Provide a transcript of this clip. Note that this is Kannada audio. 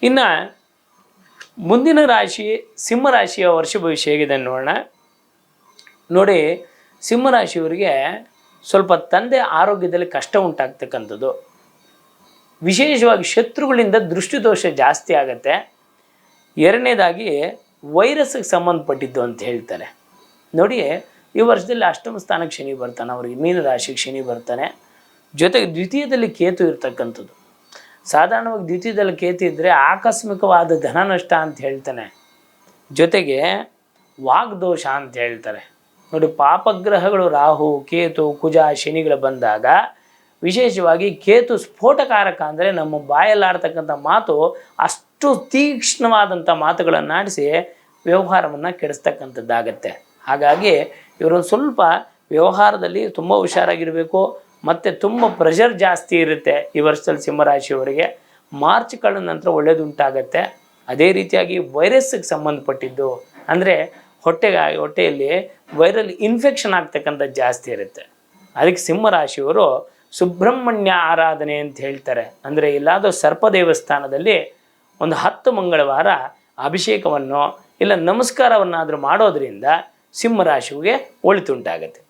ಇನ್ನು ಮುಂದಿನ ರಾಶಿ ಸಿಂಹರಾಶಿಯ ವರ್ಷ ಭವಿಷ್ಯ ಹೇಗಿದೆ ನೋಡೋಣ. ನೋಡಿ, ಸಿಂಹರಾಶಿಯವರಿಗೆ ಸ್ವಲ್ಪ ತಂದೆ ಆರೋಗ್ಯದಲ್ಲಿ ಕಷ್ಟ ಉಂಟಾಗ್ತಕ್ಕಂಥದ್ದು, ವಿಶೇಷವಾಗಿ ಶತ್ರುಗಳಿಂದ ದೃಷ್ಟಿದೋಷ ಜಾಸ್ತಿ ಆಗುತ್ತೆ. ಎರಡನೇದಾಗಿ ವೈರಸ್ಗೆ ಸಂಬಂಧಪಟ್ಟಿದ್ದು ಅಂತ ಹೇಳ್ತಾರೆ. ನೋಡಿ, ಈ ವರ್ಷದಲ್ಲಿ ಅಷ್ಟಮ ಸ್ಥಾನಕ್ಕೆ ಶನಿ ಬರ್ತಾನೆ, ಅವ್ರಿಗೆ ಮೀನರಾಶಿಗೆ ಶನಿ ಬರ್ತಾನೆ, ಜೊತೆಗೆ ದ್ವಿತೀಯದಲ್ಲಿ ಕೇತು ಇರ್ತಕ್ಕಂಥದ್ದು. ಸಾಧಾರಣವಾಗಿ ದ್ವಿತೀಯದಲ್ಲಿ ಕೇತು ಇದ್ದರೆ ಆಕಸ್ಮಿಕವಾದ ಧನ ನಷ್ಟ ಅಂತ ಹೇಳ್ತಾನೆ, ಜೊತೆಗೆ ವಾಗ್ದೋಷ ಅಂತ ಹೇಳ್ತಾರೆ. ನೋಡಿ, ಪಾಪಗ್ರಹಗಳು ರಾಹು, ಕೇತು, ಕುಜ, ಶನಿಗಳು ಬಂದಾಗ ವಿಶೇಷವಾಗಿ ಕೇತು ಸ್ಫೋಟಕಾರಕ, ಅಂದರೆ ನಮ್ಮ ಬಾಯಲ್ಲಾಡ್ತಕ್ಕಂಥ ಮಾತು ಅಷ್ಟು ತೀಕ್ಷ್ಣವಾದಂಥ ಮಾತುಗಳನ್ನಾಡಿಸಿ ವ್ಯವಹಾರವನ್ನು ಕೆಡಿಸ್ತಕ್ಕಂಥದ್ದಾಗತ್ತೆ. ಹಾಗಾಗಿ ಇವರೊಂದು ಸ್ವಲ್ಪ ವ್ಯವಹಾರದಲ್ಲಿ ತುಂಬ ಹುಷಾರಾಗಿರಬೇಕು. ಮತ್ತು ತುಂಬ ಪ್ರೆಷರ್ ಜಾಸ್ತಿ ಇರುತ್ತೆ ಈ ವರ್ಷದಲ್ಲಿ ಸಿಂಹರಾಶಿಯವರಿಗೆ. ಮಾರ್ಚ್ ಕಳೆದ ನಂತರ ಒಳ್ಳೆಯದುಂಟಾಗತ್ತೆ. ಅದೇ ರೀತಿಯಾಗಿ ವೈರಸ್ಸಿಗೆ ಸಂಬಂಧಪಟ್ಟಿದ್ದು, ಅಂದರೆ ಹೊಟ್ಟೆಯಲ್ಲಿ ವೈರಲ್ ಇನ್ಫೆಕ್ಷನ್ ಆಗ್ತಕ್ಕಂಥದ್ದು ಜಾಸ್ತಿ ಇರುತ್ತೆ. ಅದಕ್ಕೆ ಸಿಂಹರಾಶಿಯವರು ಸುಬ್ರಹ್ಮಣ್ಯ ಆರಾಧನೆ ಅಂತ ಹೇಳ್ತಾರೆ. ಅಂದರೆ ಎಲ್ಲಾದರೂ ಸರ್ಪ ದೇವಸ್ಥಾನದಲ್ಲಿ ಒಂದು 10 ಮಂಗಳವಾರ ಅಭಿಷೇಕವನ್ನು ಇಲ್ಲ ನಮಸ್ಕಾರವನ್ನಾದರೂ ಮಾಡೋದರಿಂದ ಸಿಂಹರಾಶಿಗೆ ಒಳಿತುಂಟಾಗುತ್ತೆ.